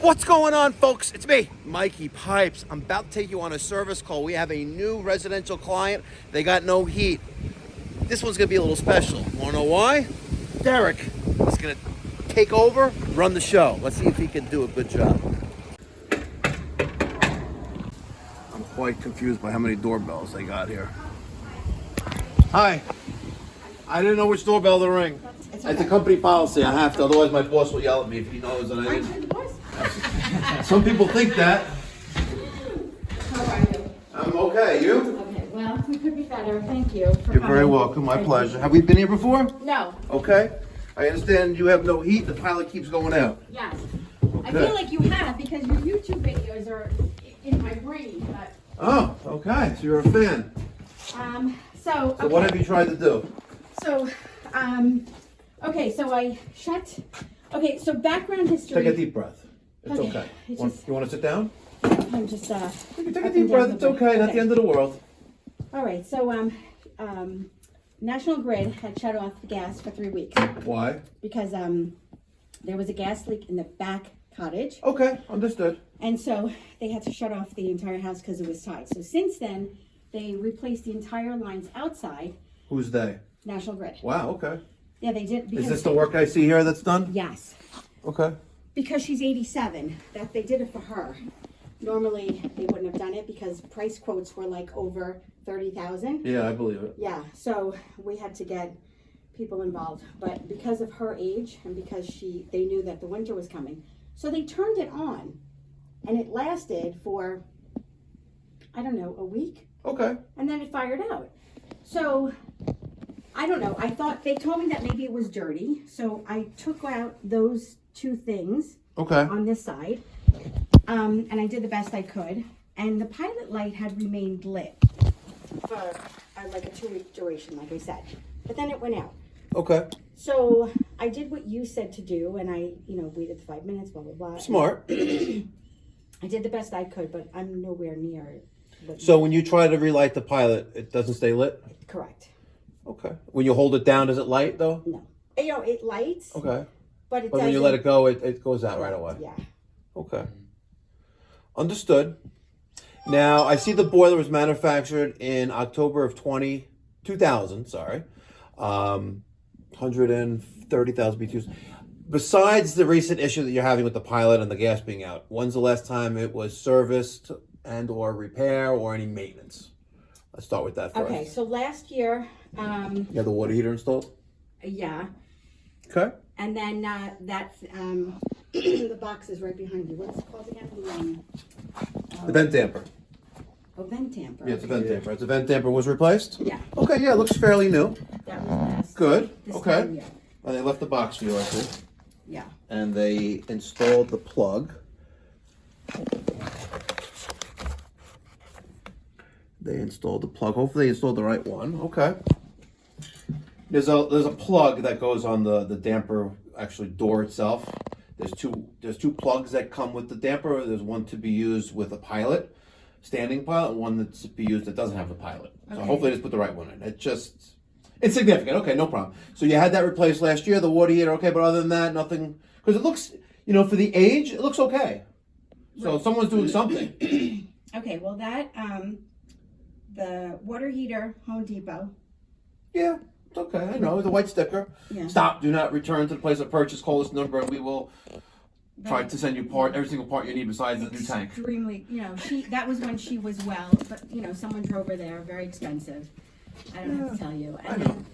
What's going on, folks? It's me, Mikey Pipes. I'm about to take you on a service call. We have a new residential client. They got no heat. This one's gonna be a little special. Wanna know why? Derek is gonna take over, run the show. Let's see if he can do a good job. I'm quite confused by how many doorbells they got here. Hi. I didn't know which doorbell to ring. It's a company policy. I have to, otherwise my boss will yell at me if he knows that I didn't. Some people think that. How are you? I'm okay. You? Okay, well, we could be better. Thank you for You're coming. very welcome. My pleasure. Have we been here before? No. Okay. I understand you have no heat. The pilot keeps going out. Yes. Okay. I feel like you have because your YouTube videos are in my brain. But Oh, okay. So you're a fan. So So what have you tried to do? So, okay. So I shut. Okay. So background history. Take a deep breath. It's Okay. okay. It's Want- just- You want to sit down? I'm just You can take a up deep and breath. down It's the okay. way. Not the end of the world. All right. So National Grid had shut off the gas for 3 weeks Why? because there was a gas leak in the back cottage. Okay. Understood. And so they had to shut off the entire house because it was tied. So since then, they replaced the entire lines outside Who's they? National Grid. Wow. Okay. Yeah, they did. Is this the work I see here that's done? Yes. Okay. Because she's 87, that they did it for her. Normally, they wouldn't have done it because price quotes were like over 30,000. Yeah, I believe it. Yeah, so we had to get people involved. But because of her age and because they knew that the winter was coming, so they turned it on. And it lasted for, I don't know, a week. Okay. And then it fired out. So, I don't know. I thought, they told me that maybe it was dirty. So I took out those two things Okay. on this side. And I did the best I could. And the pilot light had remained lit for like a 2-week duration, like I said. But then it went out. Okay. So I did what you said to do. And I, waited the 5 minutes, blah, blah, blah. Smart. I did the best I could, but I'm nowhere near it. So when you try to relight the pilot, it doesn't stay lit? Correct. Okay. When you hold it down, does it light though? No. It lights. Okay. But it But doesn't. when you let it go, it goes out right away. Yeah. Okay. Understood. Now, I see the boiler was manufactured in October of 2000, sorry. 130,000 BTUs. Besides the recent issue that you're having with the pilot and the gas being out, when's the last time it was serviced and or repair or any maintenance? Let's start with that first. Okay, so last year, You have the water heater installed? yeah. Okay. And then the box is right behind you. What's it called again? The vent damper. Vent tamper. Yeah, it's a vent damper. The vent damper was replaced? Yeah, Okay, yeah, it looks fairly new. that was last. Good. This Okay. time, yeah. And they left the box for you, I see. Yeah. And they installed the plug. They installed the plug. Hopefully they installed the right one. Okay. There's a plug that goes on the damper actually door itself. There's two plugs that come with the damper. There's one to be used with a pilot, standing pilot, and one that's to be used that doesn't have the pilot. So Okay. hopefully they just put the right one in. It's significant. Okay, no problem. So you had that replaced last year, the water heater, okay, but other than that, nothing, because it looks, for the age, it looks okay. So someone's doing something. Okay, well that, the water heater, Home Depot. Yeah, it's okay. I know, the white sticker. Yeah. Stop, do not return to the place of purchase, call this number, and we will try to send you every single part you need besides the new tank. Extremely, that was when she was well, but, someone drove her there, very expensive. I don't have to tell you. And then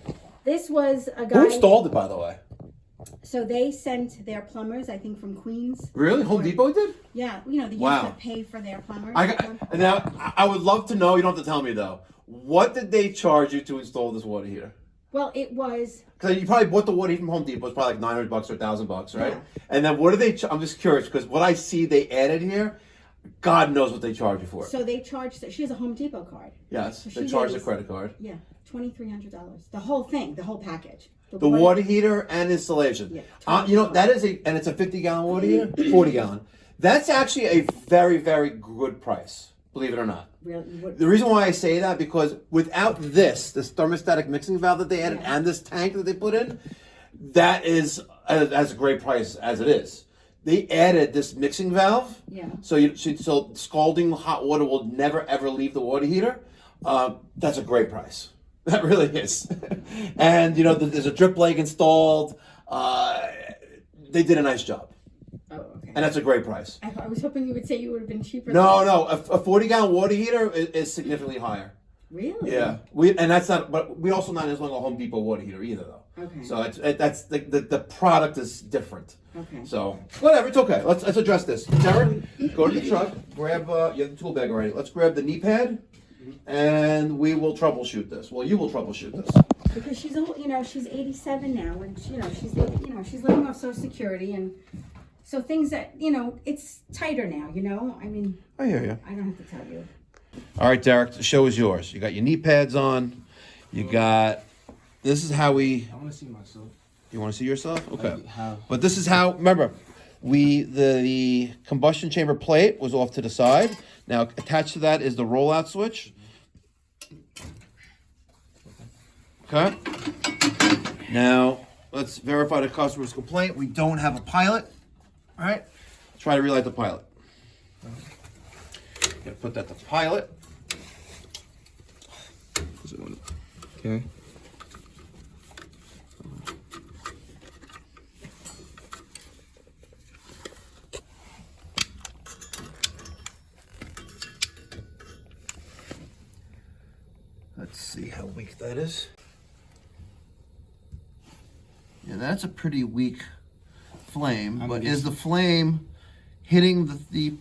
this was a guy. Who installed it, by the way? So they sent their plumbers, I think, from Queens. Really? Home Depot did? Yeah, they used to pay for their plumbers. Now, I would love to know, you don't have to tell me though, what did they charge you to install this water heater? Well, it was. Because you probably bought the water heater from Home Depot. It's probably like $900 or $1,000, right? Yeah. And then what do they? I'm just curious because what I see they added here, God knows what they charge you for it. So they charged. She has a Home Depot card. Yes, So they she's charge the 80. credit card. Yeah, $2,300. The whole thing, the whole package. The water heater and installation. Yeah, that is and it's a 50-gallon water heater, 40-gallon. That's actually a very, very good price, believe it or not. Really? The reason why I say that, because without this thermostatic mixing valve that they added and this tank that they put in, that is as a great price as it is. they added this mixing valve. Yeah. So scalding hot water will never ever leave the water heater. That's a great price. That really is. And you know, there's a drip leg installed. They did a nice job. Oh, okay. And that's a great price. I was hoping you would say you would have been cheaper. No, a 40-gallon water heater is significantly higher. Really? Yeah. But we also not installing a Home Depot water heater either, though. Okay. So that's the product is different. Okay. So whatever, it's okay. Let's address this. Derek, go to the truck, grab you have the tool bag already. Let's grab the knee pad, and we will troubleshoot this. Well, you will troubleshoot this. Because she's old, she's 87 now, and she's living off Social Security, and so things that it's tighter now. I mean, I hear you. I don't have to tell you. All right, Derek, the show is yours. You got your knee pads on. You got. This is how we. I want to see myself. You want to see yourself? Okay. Like how? But this is how. Remember, the combustion chamber plate was off to the side. Now attached to that is the rollout switch. Okay. Now let's verify the customer's complaint. We don't have a pilot. All right. Try to relight the pilot. Gotta put that to pilot. Okay. Let's see how weak that is. Yeah, that's a pretty weak flame. But is the flame hitting the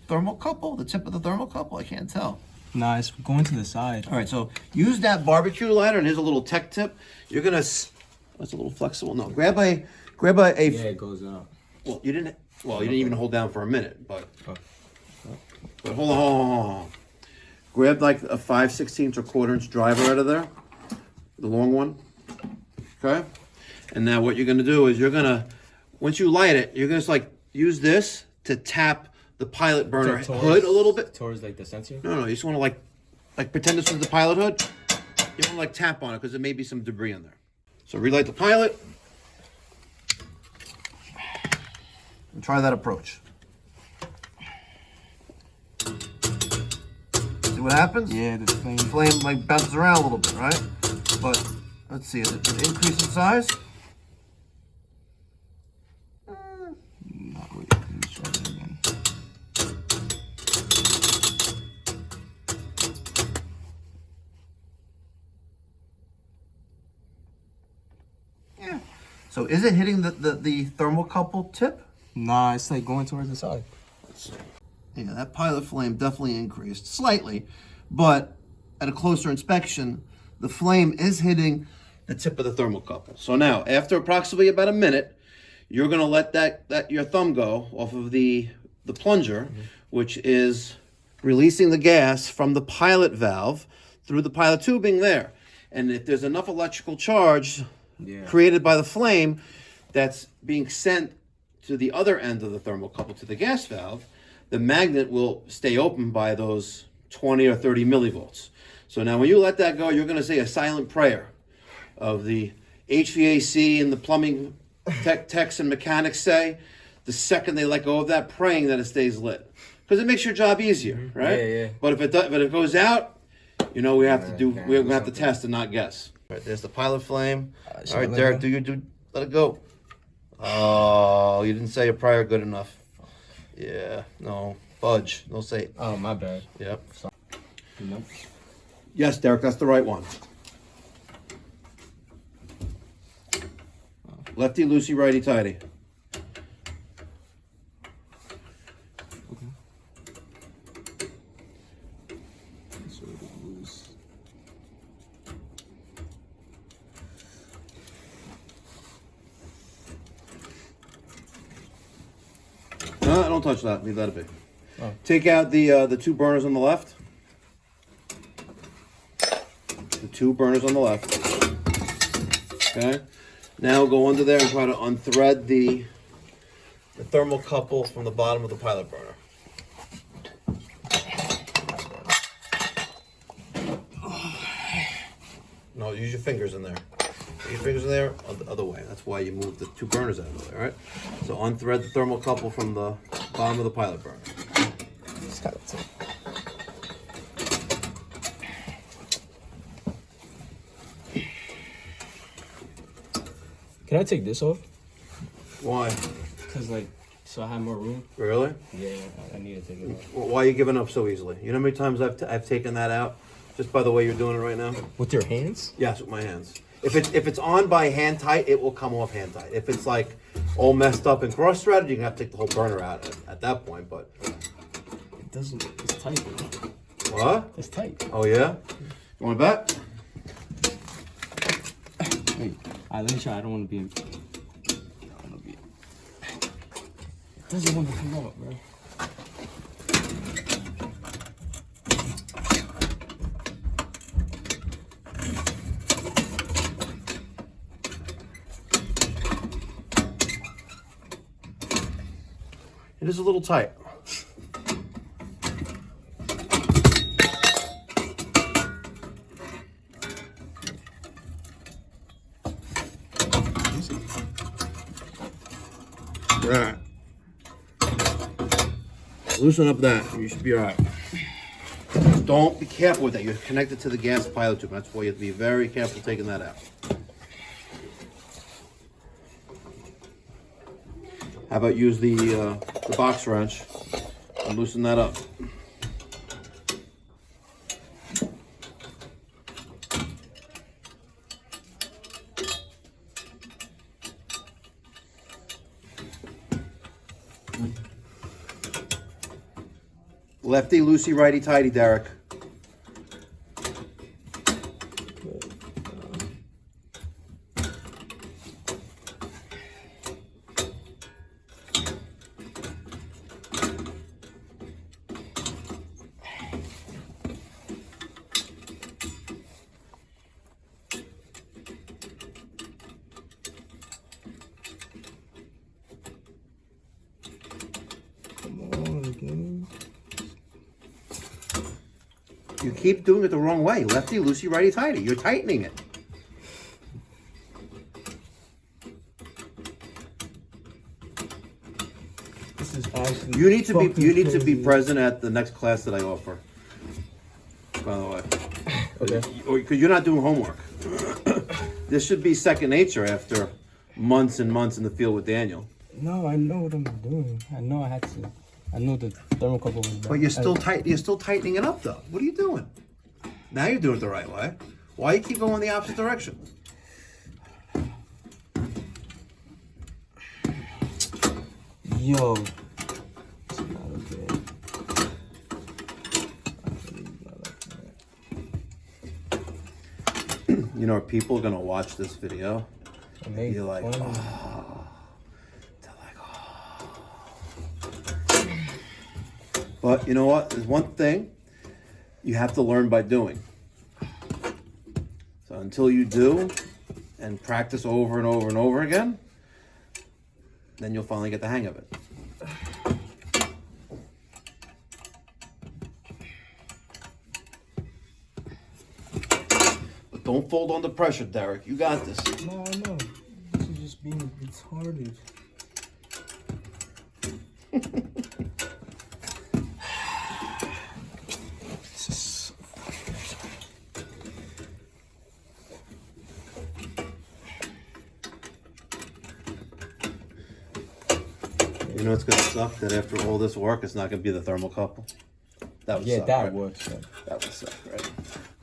thermocouple, the tip of the thermocouple? I can't tell. Nah, it's going to the side. All right, so use that barbecue lighter, and here's a little tech tip. You're gonna. That's a little flexible. No, grab a. Yeah, it goes out. Well, you didn't even hold down for a minute, but. Oh. But hold on. Grab like a 5/16 or 1/4 inch driver out of there, the long one. Okay, and now what you're gonna do is once you light it, you're gonna just like use this to tap the pilot burner hood a little bit. Towards like the sensor? No, you just want to like pretend this is the pilot hood. You want to like tap on it because there may be some debris in there. So relight the pilot. And try that approach. See what happens? Yeah, the Flame like bounces around a little bit, right? But let's see, is it an increase in size? Not really. Let me try that again. Yeah. So is it hitting the thermocouple tip? Nah, it's like going towards the side. Let's see. Yeah, that pilot flame definitely increased slightly, but at a closer inspection, the flame is hitting the tip of the thermocouple. So now, after approximately about a minute, you're gonna let that your thumb go off of the plunger, which is releasing the gas from the pilot valve through the pilot tubing there. And if there's enough electrical charge created by the flame that's being sent to the other end of the thermocouple, to the gas valve, the magnet will stay open by those 20 or 30 millivolts. So now when you let that go, you're going to say a silent prayer of the HVAC and the plumbing techs and mechanics say the second they let go of that, praying that it stays lit. Because it makes your job easier, right? Yeah. But if it goes out, we have to test and not guess. All right, there's the pilot flame. All right, Derek, let it go. Oh, you didn't say a prayer good enough. Yeah, no, fudge. Don't say it. Oh, my bad. Yep. Nope. Yes, Derek, that's the right one. Lefty, loosey, righty, tighty. Sort of loose. No, don't touch that. Leave that a bit. Oh. Take out the two burners on the left. The two burners on the left. Okay. Now go under there and try to unthread the thermocouple from the bottom of the pilot burner. No, use your fingers in there. Your fingers in there, other way. That's why you move the two burners out of there, all right? So unthread the thermocouple from the bottom of the pilot burner. It's kind of tight. Can I take this off? Why? Cause like, so I have more room. Really? Yeah, I need to take it off. Why are you giving up so easily? You know how many times I've taken that out just by the way you're doing it right now? With your hands? Yes, with my hands. If it's on by hand tight, it will come off hand tight. If it's like all messed up and cross threaded, you can have to take the whole burner out at that point. But It doesn't. It's tight. what? It's tight. Oh yeah. You want to bet? Wait. Alright, let me try. I don't want to be. It doesn't want to come out, bro. It is a little tight. Right. Loosen up that. You should be all right. Don't be careful with that. You're connected to the gas pilot tube. That's why you have to be very careful taking that out. How about use the box wrench and loosen that up. Lefty, loosey, righty, tighty, Derek. You keep doing it the wrong way. Lefty, loosey, righty, tighty. You're tightening it. This is actually. You need to be crazy. present at the next class that I offer. By the way, Okay. or because you're not doing homework. This should be second nature after months and months in the field with Daniel. No, I know what I'm doing. I know I had to. I know the thermocouple was bad. But you're still tight. You're still tightening it up, though. What are you doing? Now you're doing it the right way. Why you keep going the opposite direction? Yo. It's not okay. You know, people are gonna watch this video And and they be like, funny. oh. They're like, oh. But you know what? There's one thing you have to learn by doing. So until you do and practice over and over and over again, then you'll finally get the hang of it. But don't fold under pressure, Derek. You got this. No, I know. This is just being retarded. This is so fucking retarded. You know it's gonna suck that after all this work, it's not gonna be the thermocouple. That would Yeah, suck, that right? would suck. That would suck, right?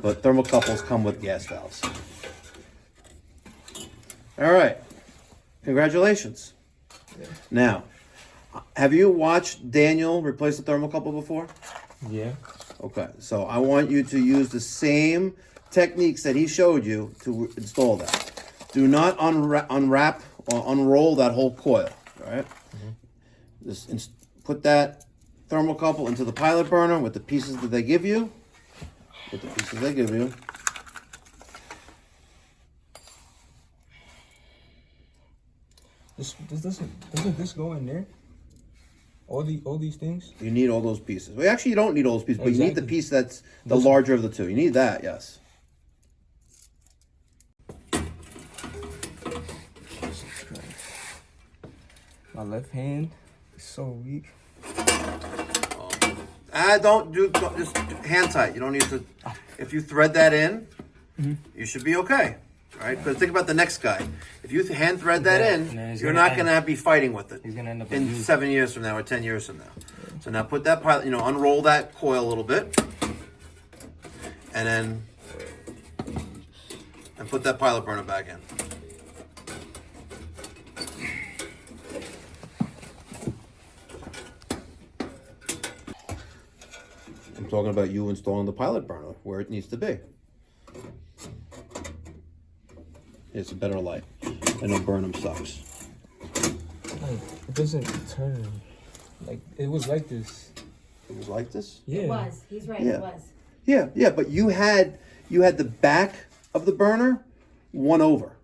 But thermocouples come with gas valves. All right. Congratulations. Yeah. Now, have you watched Daniel replace the thermocouple before? Yeah. Okay, so I want you to use the same techniques that he showed you to install that. Do not unwrap or unroll that whole coil, all right? Just put that thermocouple into the pilot burner with the pieces that they give you. With the pieces they give you. Doesn't this go in there? All these things? You need all those pieces. Well, actually, you don't need all those pieces, but you need the Exactly. piece that's the This- larger of the two. You need that, yes. My left hand is so weak. Don't just hand tight. You don't need to. If you thread that in, you should be okay. Right? Because think about the next guy. If you hand thread that in, you're not going to be fighting with it. He's gonna end up in 7 years from now or 10 years from now. So now put that pilot, unroll that coil a little bit, and put that pilot burner back in. I'm talking about you installing the pilot burner where it needs to be. It's a better light. I know Burnham sucks. Like, it doesn't turn. Like, it was like this. It was like this? Yeah. It was. He's right. Yeah. It was. Yeah, but you had the back of the burner one over.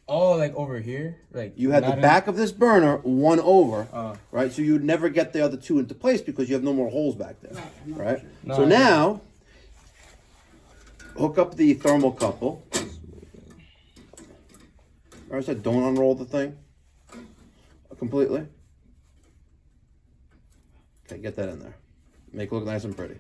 Oh, like over here? Like You had the back of this burner one over, right? So you would never get the other two into place because you have no more holes back there, right? Sure. No, So now, hook up the thermocouple. Or I said don't unroll the thing completely. Okay, get that in there. Make it look nice and pretty.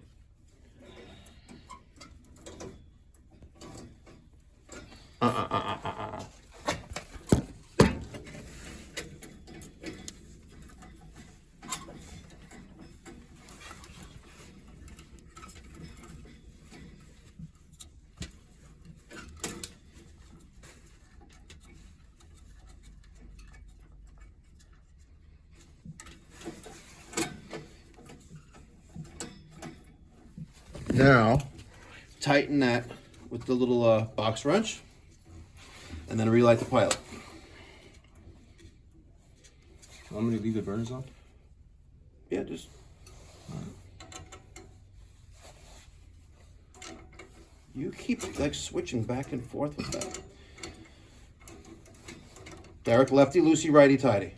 Now, tighten that with the little box wrench, and then relight the pilot. Want me to leave the burners on? Yeah, just. You keep like switching back and forth with that. Derek, lefty, loosey, righty, tighty.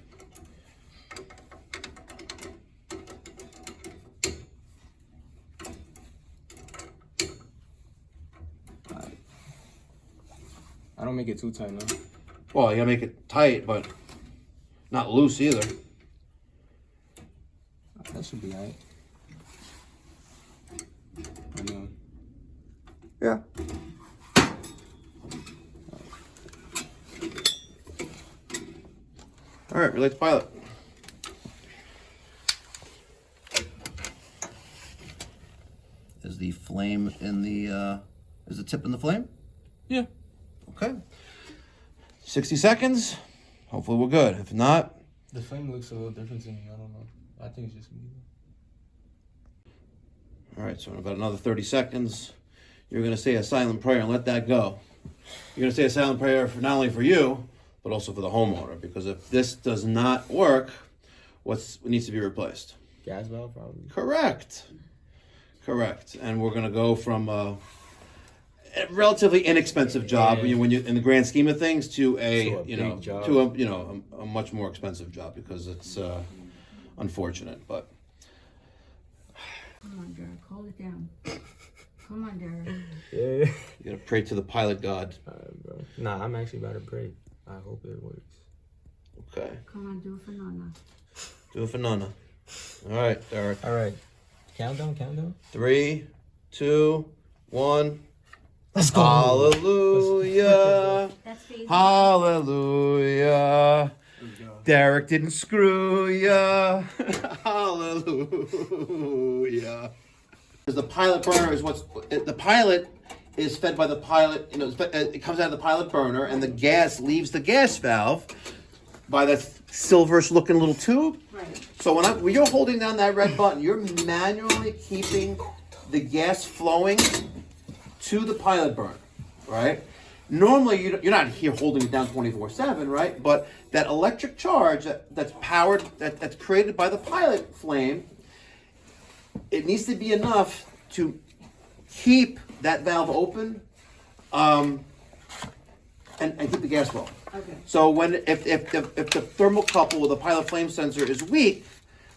I don't make it too tight, no. Well, you gotta make it tight, but not loose either. That should be alright. I know. Yeah. All right, relight the pilot. Is the flame in the, is the tip in the flame? Yeah. Okay. 60 seconds. Hopefully we're good. If not. The flame looks a little different to me. I don't know. I think it's just me. All right, so in about another 30 seconds, you're going to say a silent prayer and let that go. You're going to say a silent prayer for not only for you, but also for the homeowner. Because if this does not work, what needs to be replaced? Gas valve, probably. Correct. And we're going to go from a relatively inexpensive job when you in the grand scheme of things to a job. to a much more expensive job because it's unfortunate, but Come on, Derek. Hold it down. Come on, Derek. Yeah. you got to pray to the pilot god. Bro. Nah, I'm actually about to pray. I hope it works. Okay. Come on, do it for Nana. Do it for Nana. All right, Derek. All right. Countdown. 3, 2, 1. Let's go. Hallelujah. That's for you. Hallelujah. Derek didn't screw ya. Hallelujah. Because the pilot burner is the pilot is fed by the pilot. It comes out of the pilot burner, and the gas leaves the gas valve by that silverish-looking little tube. Right. So when you're holding down that red button, you're manually keeping the gas flowing to the pilot burner, right? Normally, you're not here holding it down 24/7, right? But that electric charge that's powered, that's created by the pilot flame, it needs to be enough to keep that valve open, and keep the gas flowing. Okay. So if the thermocouple with the pilot flame sensor is weak,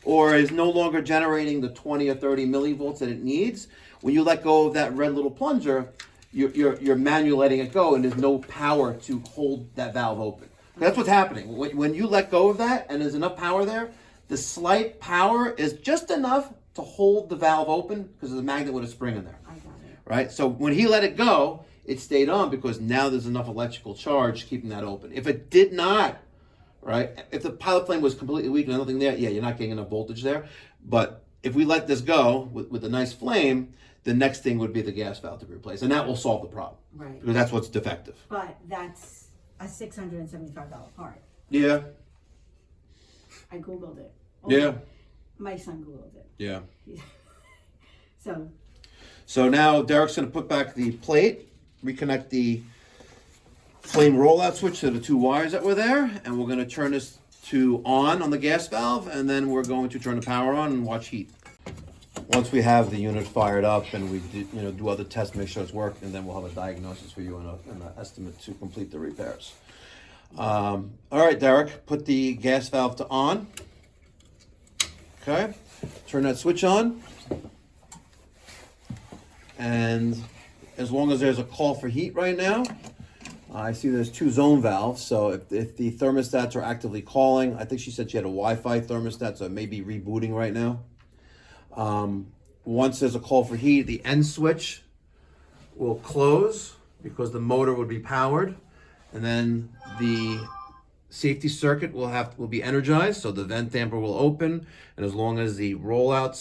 or is no longer generating the 20 or 30 millivolts that it needs, when you let go of that red little plunger, you're manually letting it go, and there's no power to hold that valve open. That's what's happening. When you let go of that and there's enough power there, the slight power is just enough to hold the valve open because there's a magnet with a spring in there. I got it. Right? So when he let it go, it stayed on because now there's enough electrical charge keeping that open. If it did not, right? If the pilot flame was completely weak and nothing there, yeah, you're not getting enough voltage there. But if we let this go with a nice flame, the next thing would be the gas valve to be replaced. And that will solve the problem. Right. Because that's what's defective. But that's a $675 part. Yeah. I Googled it. Yeah. My son Googled it. Yeah. So now Derek's going to put back the plate, reconnect the flame rollout switch to the 2 wires that were there, and we're going to turn this to on the gas valve, and then we're going to turn the power on and watch heat. Once we have the unit fired up and we do other tests, make sure it's working, and then we'll have a diagnosis for you and an estimate to complete the repairs. All right, Derek, put the gas valve to on. Okay, turn that switch on. And as long as there's a call for heat right now, I see there's 2 zone valves. So if the thermostats are actively calling, I think she said she had a Wi-Fi thermostat, so it may be rebooting right now. Once there's a call for heat, the end switch will close because the motor would be powered, and then the safety circuit will be energized, so the vent damper will open, and as long as the rollout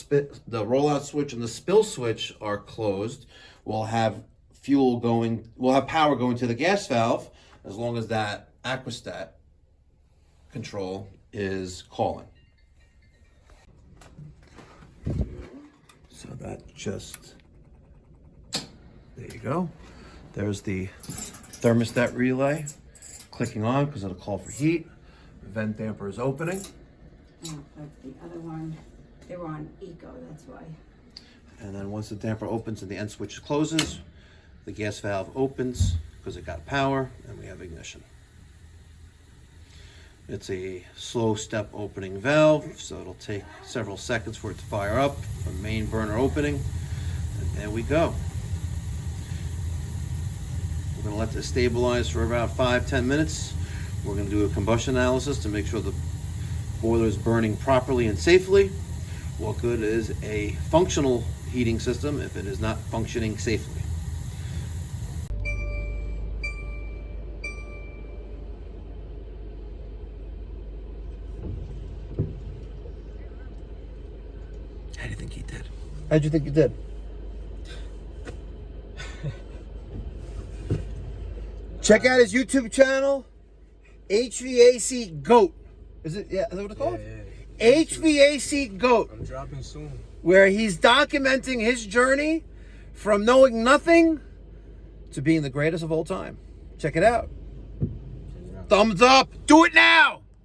switch and the spill switch are closed, we'll have power going to the gas valve as long as that aquastat control is calling. So that there you go. There's the thermostat relay clicking on because it'll call for heat. The vent damper is opening. oh, but the other one, they were on eco, that's why. And then once the damper opens and the end switch closes, the gas valve opens because it got power and we have ignition. It's a slow step opening valve, so it'll take several seconds for it to fire up. The main burner opening, and there we go. We're going to let this stabilize for about 5-10 minutes. We're going to do a combustion analysis to make sure the boiler is burning properly and safely. What good is a functional heating system if it is not functioning safely? How do you think he did? How'd you think he did? Check out his YouTube channel, HVAC GOAT. Is it? Yeah, is that what it's called? Yeah. HVAC GOAT. I'm dropping soon. Where he's documenting his journey from knowing nothing to being the greatest of all time. Check it out. Thumbs up. Do it now.